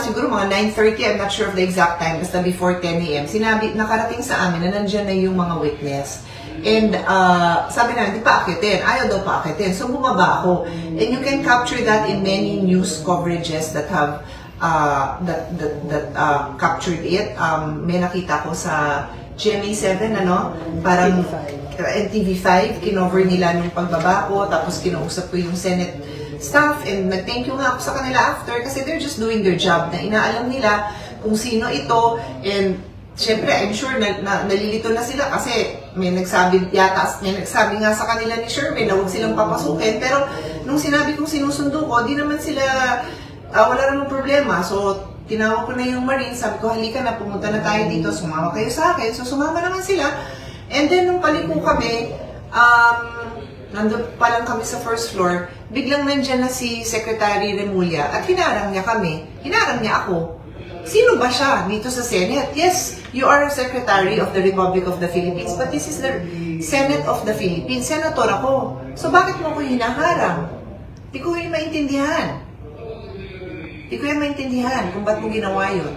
Siguro mga 9:30, I'm not sure of the exact time, basta before 10 a.m., nakarating sa amin na nandyan na yung mga witness. And sabi namin, di pa akitin. Ayaw daw pa akitin. So bumaba ako. And you can capture that in many news coverages that have captured it. May nakita ko sa GMA7, parang NTV5, kinover nila nung pagbaba ko, tapos kinausap ko yung Senate staff, and nag-thank you nga ako sa kanila after kasi they're just doing their job na inaalam nila kung sino ito, and syempre, I'm sure nalilito na sila kasi may nagsabi nga sa kanila ni Sherman na huwag silang papasukin, pero nung sinabi kong sinusundo ko, di naman sila, wala namang problema. So, tinawag ko na yung Marine, sabi ko, halika na, pumunta na tayo dito, sumama kayo sa akin. So, sumama naman sila. And then, nung paliko kami, nandun pa lang kami sa first floor, biglang nandyan na si Secretary Remulla at hinarang niya kami. Hinarang niya ako. Sino ba siya dito sa Senate? Yes, you are a Secretary of the Republic of the Philippines, but this is the Senate of the Philippines. Senator ako. So bakit mo ako hinaharang? Di ko yung maintindihan. Di ko yung maintindihan kung ba't mo ginawa yun.